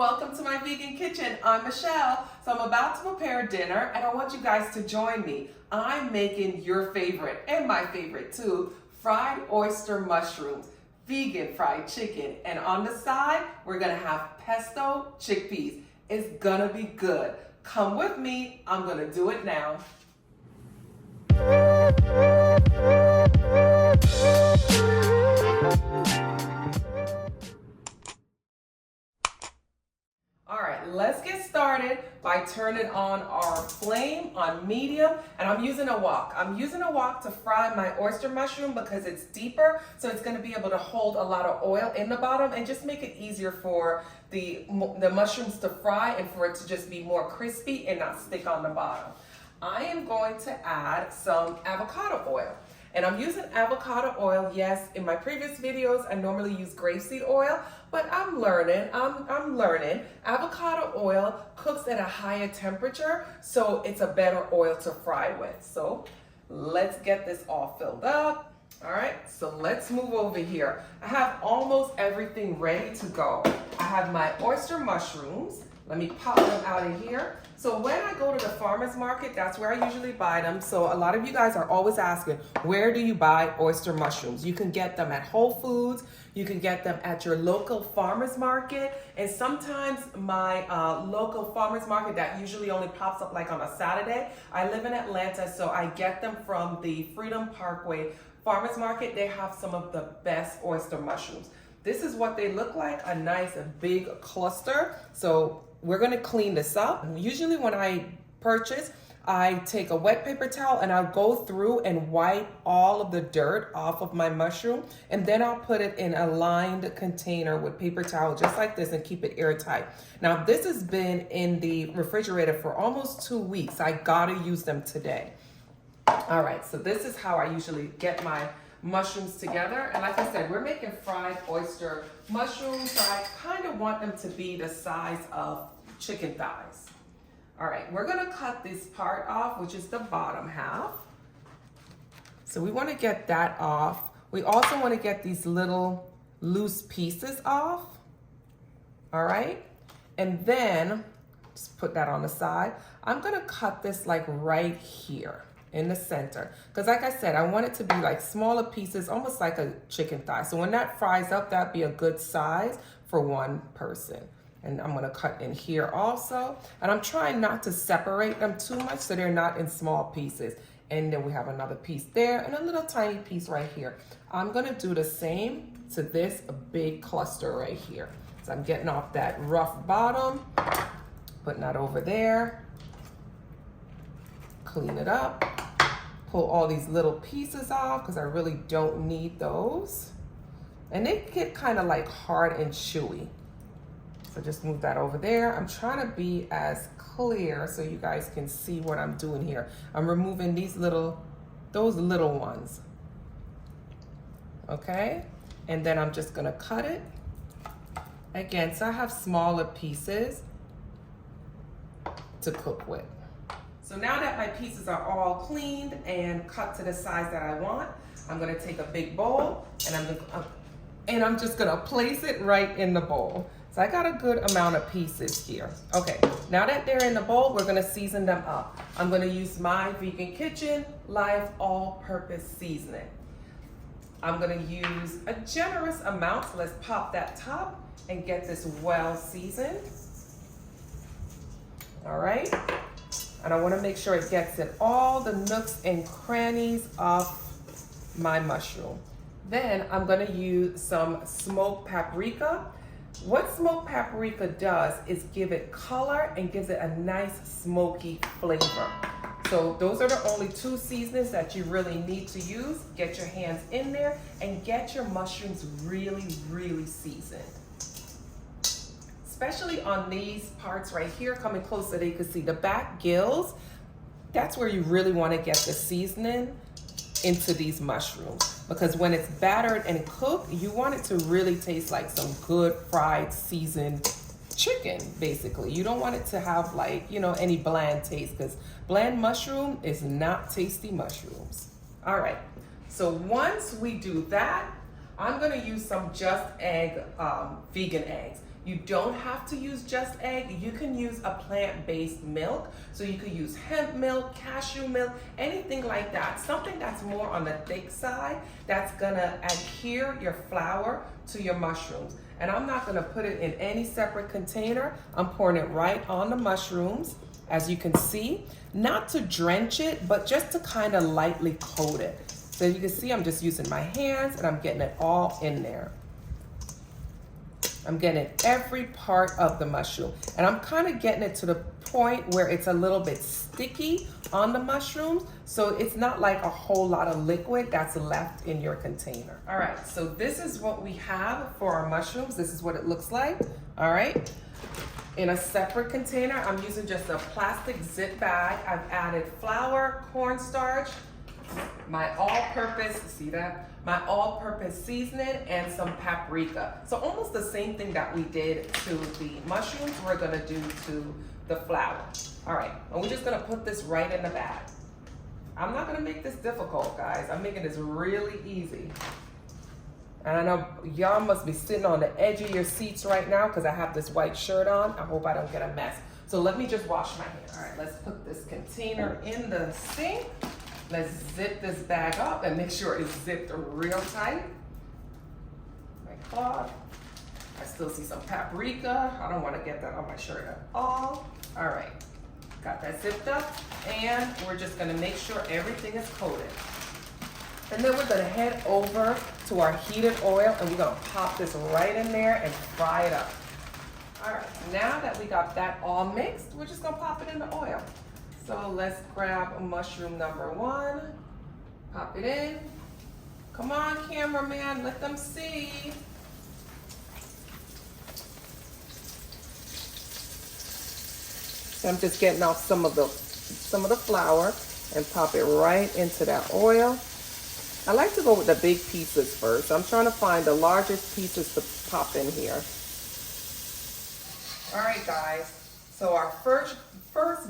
welcome to my vegan kitchen. I'm Michelle. So I'm about to prepare dinner and I want you guys to join me. I'm making your favorite and my favorite too, fried oyster mushrooms, vegan fried chicken, and on the side, we're gonna have pesto chickpeas. It's gonna be good. Come with me, I'm gonna do it now. Let's get started by turning on our flame on medium, and I'm using a wok. I'm using a wok to fry my oyster mushroom because it's deeper, so it's going to be able to hold a lot of oil in the bottom and just make it easier for the mushrooms to fry and for it to just be more crispy and not stick on the bottom. I am going to add some avocado oil. And I'm using avocado oil. Yes, in my previous videos, I normally use grapeseed oil, but I'm learning. I'm learning. Avocado oil cooks at a higher temperature, so it's a better oil to fry with. So let's get this all filled up. All right, so let's move over here. I have almost everything ready to go. I have my oyster mushrooms. Let me pop them out of here. So when I go to the farmer's market, that's where I usually buy them. So a lot of you guys are always asking, where do you buy oyster mushrooms? You can get them at Whole Foods. You can get them at your local farmer's market. And sometimes my local farmer's market that usually only pops up like on a Saturday. I live in Atlanta, so I get them from the Freedom Parkway Farmer's Market. They have some of the best oyster mushrooms. This is what they look like, a nice big cluster. So we're gonna clean this up. Usually when I purchase, I take a wet paper towel and I'll go through and wipe all of the dirt off of my mushroom, and then I'll put it in a lined container with paper towel just like this and keep it airtight. Now this has been in the refrigerator for almost 2 weeks. I gotta use them today. All right, so this is how I usually get my mushrooms together. And like I said, we're making fried oyster mushrooms, so I kind of want them to be the size of chicken thighs. All right, we're gonna cut this part off, which is the bottom half. So we wanna get that off. We also wanna get these little loose pieces off. All right, and then just put that on the side. I'm gonna cut this like right here in the center, because like I said, I want it to be like smaller pieces, almost like a chicken thigh. So when that fries up, that'd be a good size for one person. And I'm gonna cut in here also. And I'm trying not to separate them too much so they're not in small pieces. And then we have another piece there and a little tiny piece right here. I'm gonna do the same to this big cluster right here. So I'm getting off that rough bottom, putting that over there, clean it up. Pull all these little pieces off because I really don't need those. And they get kind of like hard and chewy. So just move that over there. I'm trying to be as clear so you guys can see what I'm doing here. I'm removing those little ones. Okay, and then I'm just gonna cut it. Again, so I have smaller pieces to cook with. So now that my pieces are all cleaned and cut to the size that I want, I'm gonna take a big bowl and I'm just gonna place it right in the bowl. So I got a good amount of pieces here. Okay, now that they're in the bowl, we're gonna season them up. I'm gonna use my Vegan Kitchen Live All-Purpose Seasoning. I'm gonna use a generous amount, so let's pop that top and get this well seasoned. All right. And I want to make sure it gets in all the nooks and crannies of my mushroom. Then I'm going to use some smoked paprika. What smoked paprika does is give it color and gives it a nice smoky flavor. So those are the only two seasonings that you really need to use. Get your hands in there and get your mushrooms really, really seasoned. Especially on these parts right here, coming close so they can see the back gills. That's where you really want to get the seasoning into these mushrooms, because when it's battered and cooked, you want it to really taste like some good fried seasoned chicken, basically. You don't want it to have like, any bland taste, because bland mushroom is not tasty mushrooms. All right, so once we do that, I'm gonna use some Just Egg vegan eggs. You don't have to use just egg. You can use a plant-based milk. So you could use hemp milk, cashew milk, anything like that. Something that's more on the thick side that's gonna adhere your flour to your mushrooms. And I'm not gonna put it in any separate container. I'm pouring it right on the mushrooms, as you can see. Not to drench it, but just to kind of lightly coat it. So you can see I'm just using my hands and I'm getting it all in there. I'm getting every part of the mushroom. And I'm kind of getting it to the point where it's a little bit sticky on the mushrooms. So it's not like a whole lot of liquid that's left in your container. All right, so this is what we have for our mushrooms. This is what it looks like, all right? In a separate container, I'm using just a plastic zip bag. I've added flour, cornstarch, my all-purpose, see that? My all-purpose seasoning and some paprika. So almost the same thing that we did to the mushrooms, we're gonna do to the flour. All right, and we're just gonna put this right in the bag. I'm not gonna make this difficult, guys. I'm making this really easy. And I know y'all must be sitting on the edge of your seats right now because I have this white shirt on. I hope I don't get a mess. So let me just wash my hands. All right, let's put this container in the sink. Let's zip this bag up and make sure it's zipped real tight. My cloth. I still see some paprika. I don't want to get that on my shirt at all. All right, got that zipped up. And we're just gonna make sure everything is coated. And then we're gonna head over to our heated oil and we're gonna pop this right in there and fry it up. All right, now that we got that all mixed, we're just gonna pop it in the oil. So let's grab mushroom number one, pop it in. Come on, cameraman, let them see. So I'm just getting off some of the flour and pop it right into that oil. I like to go with the big pieces first. I'm trying to find the largest pieces to pop in here. All right, guys. So our first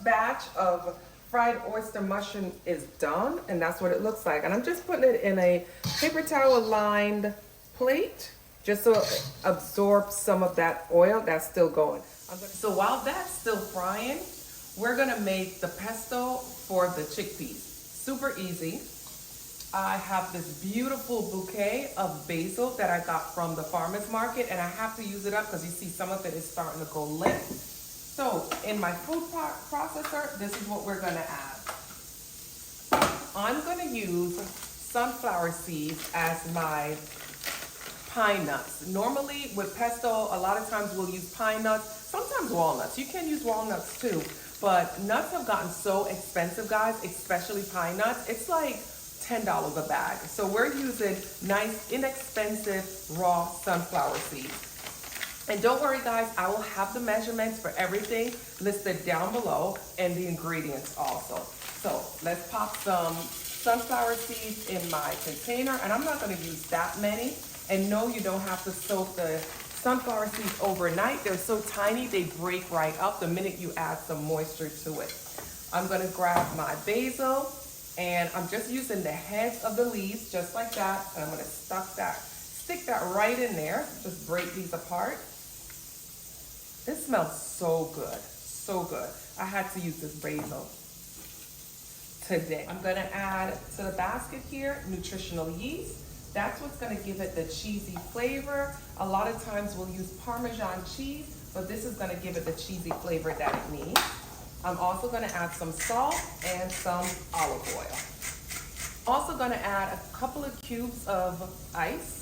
batch of fried oyster mushroom is done, and that's what it looks like. And I'm just putting it in a paper towel lined plate, just so it absorbs some of that oil that's still going. So while that's still frying, we're gonna make the pesto for the chickpeas. Super easy. I have this beautiful bouquet of basil that I got from the farmer's market, and I have to use it up because you see some of it is starting to go limp. So in my food processor, this is what we're gonna add. I'm gonna use sunflower seeds as my pine nuts. Normally with pesto, a lot of times we'll use pine nuts, sometimes walnuts. You can use walnuts too, but nuts have gotten so expensive, guys, especially pine nuts. It's like $10 a bag. So we're using nice, inexpensive, raw sunflower seeds. And don't worry, guys, I will have the measurements for everything listed down below and the ingredients also. So let's pop some sunflower seeds in my container, and I'm not gonna use that many. And no, you don't have to soak the sunflower seeds overnight. They're so tiny, they break right up the minute you add some moisture to it. I'm gonna grab my basil, and I'm just using the heads of the leaves, just like that. And I'm gonna stick that right in there. Just break these apart. This smells so good, so good. I had to use this basil today. I'm gonna add to the basket here, nutritional yeast. That's what's gonna give it the cheesy flavor. A lot of times we'll use Parmesan cheese, but this is gonna give it the cheesy flavor that it needs. I'm also gonna add some salt and some olive oil. Also gonna add a couple of cubes of ice.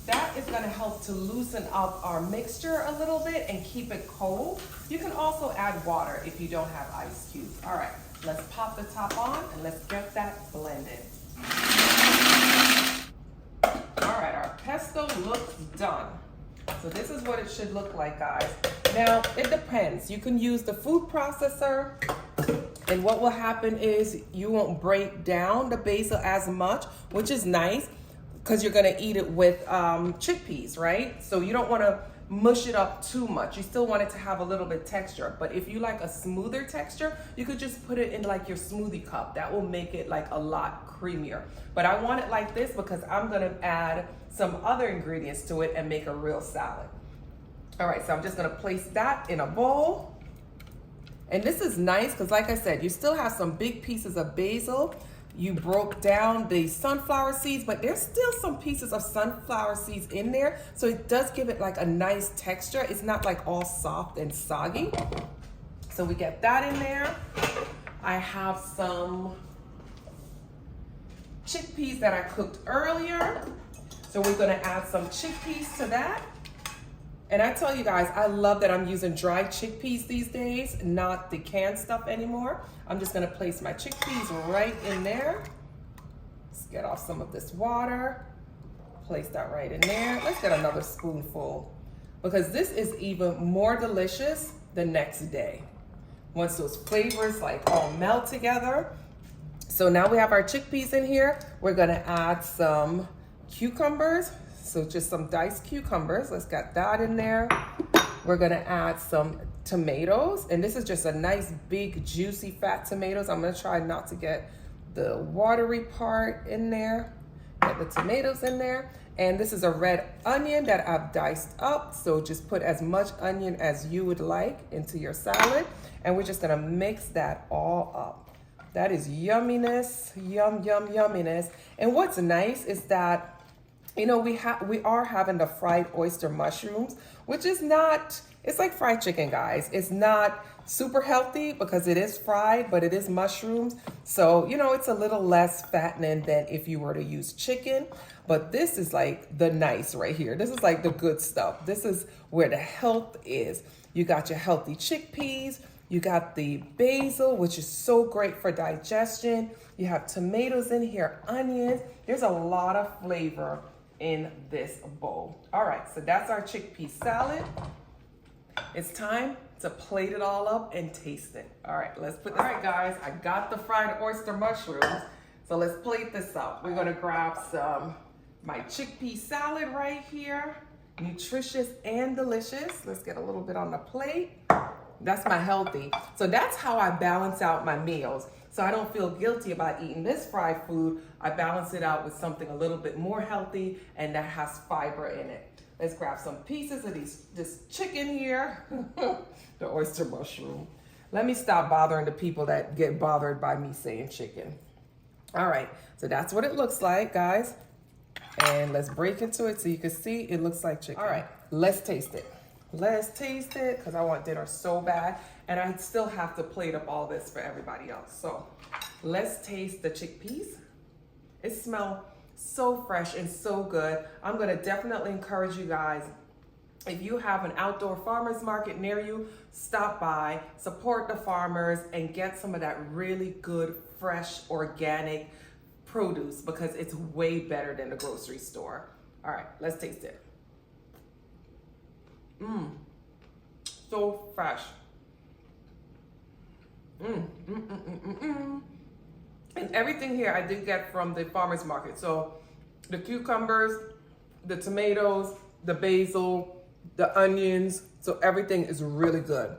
That is gonna help to loosen up our mixture a little bit and keep it cold. You can also add water if you don't have ice cubes. All right, let's pop the top on and let's get that blended. All right, our pesto looks done. So this is what it should look like, guys. Now, it depends. You can use the food processor, and what will happen is you won't break down the basil as much, which is nice, because you're gonna eat it with chickpeas, right? So you don't wanna mush it up too much. You still want it to have a little bit texture. But if you like a smoother texture, you could just put it in like your smoothie cup. That will make it like a lot creamier. But I want it like this because I'm gonna add some other ingredients to it and make a real salad. All right, so I'm just gonna place that in a bowl. And this is nice because like I said, you still have some big pieces of basil. You broke down the sunflower seeds, but there's still some pieces of sunflower seeds in there. So it does give it like a nice texture. It's not like all soft and soggy. So we get that in there. I have some chickpeas that I cooked earlier. So we're gonna add some chickpeas to that. And I tell you guys, I love that I'm using dried chickpeas these days, not the canned stuff anymore. I'm just gonna place my chickpeas right in there. Let's get off some of this water. Place that right in there. Let's get another spoonful because this is even more delicious the next day. Once those flavors like all melt together. So now we have our chickpeas in here. We're gonna add some cucumbers. So just some diced cucumbers. Let's get that in there. We're gonna add some tomatoes. And this is just a nice, big, juicy, fat tomatoes. I'm gonna try not to get the watery part in there. Get the tomatoes in there. And this is a red onion that I've diced up. So just put as much onion as you would like into your salad. And we're just gonna mix that all up. That is yumminess, yum, yum, yumminess. And what's nice is that you know, we are having the fried oyster mushrooms, which is not, it's like fried chicken, guys. It's not super healthy because it is fried, but it is mushrooms. So, you know, it's a little less fattening than if you were to use chicken. But this is like the nice right here. This is like the good stuff. This is where the health is. You got your healthy chickpeas. You got the basil, which is so great for digestion. You have tomatoes in here, onions. There's a lot of flavor in this bowl. All right, so that's our chickpea salad. It's time to plate it all up and taste it. All right, let's put this. All right, guys, I got the fried oyster mushrooms. So let's plate this up. We're gonna grab some, my chickpea salad right here. Nutritious and delicious. Let's get a little bit on the plate. That's my healthy. So that's how I balance out my meals. So I don't feel guilty about eating this fried food. I balance it out with something a little bit more healthy and that has fiber in it. Let's grab some pieces of this chicken here, the oyster mushroom. Let me stop bothering the people that get bothered by me saying chicken. All right, so that's what it looks like, guys. And let's break into it so you can see it looks like chicken. All right, let's taste it. Let's taste it because I want dinner so bad and I still have to plate up all this for everybody else. So let's taste the chickpeas. It smells so fresh and so good. I'm gonna definitely encourage you guys, if you have an outdoor farmer's market near you, stop by, support the farmers and get some of that really good, fresh, organic produce because it's way better than the grocery store. All right, let's taste it. So fresh. And everything here I did get from the farmer's market. So the cucumbers, the tomatoes, the basil, the onions. So everything is really good.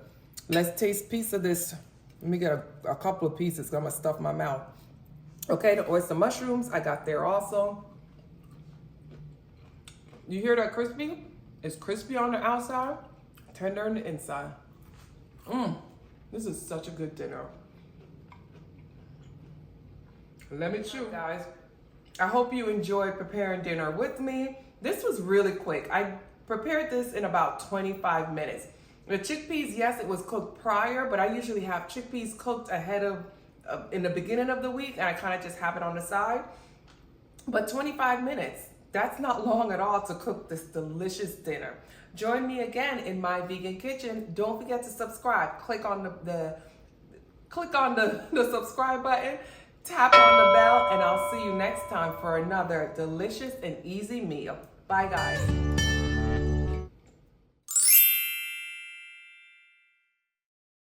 Let's taste a piece of this. Let me get a couple of pieces because I'm gonna stuff my mouth. Okay, the oyster mushrooms I got there also. You hear that crispy? It's crispy on the outside, tender on the inside. This is such a good dinner. Let me chew, guys. I hope you enjoyed preparing dinner with me. This was really quick. I prepared this in about 25 minutes. The chickpeas, yes, it was cooked prior, but I usually have chickpeas cooked ahead of, in the beginning of the week, and I kind of just have it on the side. But 25 minutes. That's not long at all to cook this delicious dinner. Join me again in my vegan kitchen. Don't forget to subscribe. Click on the subscribe button, tap on the bell, and I'll see you next time for another delicious and easy meal. Bye, guys.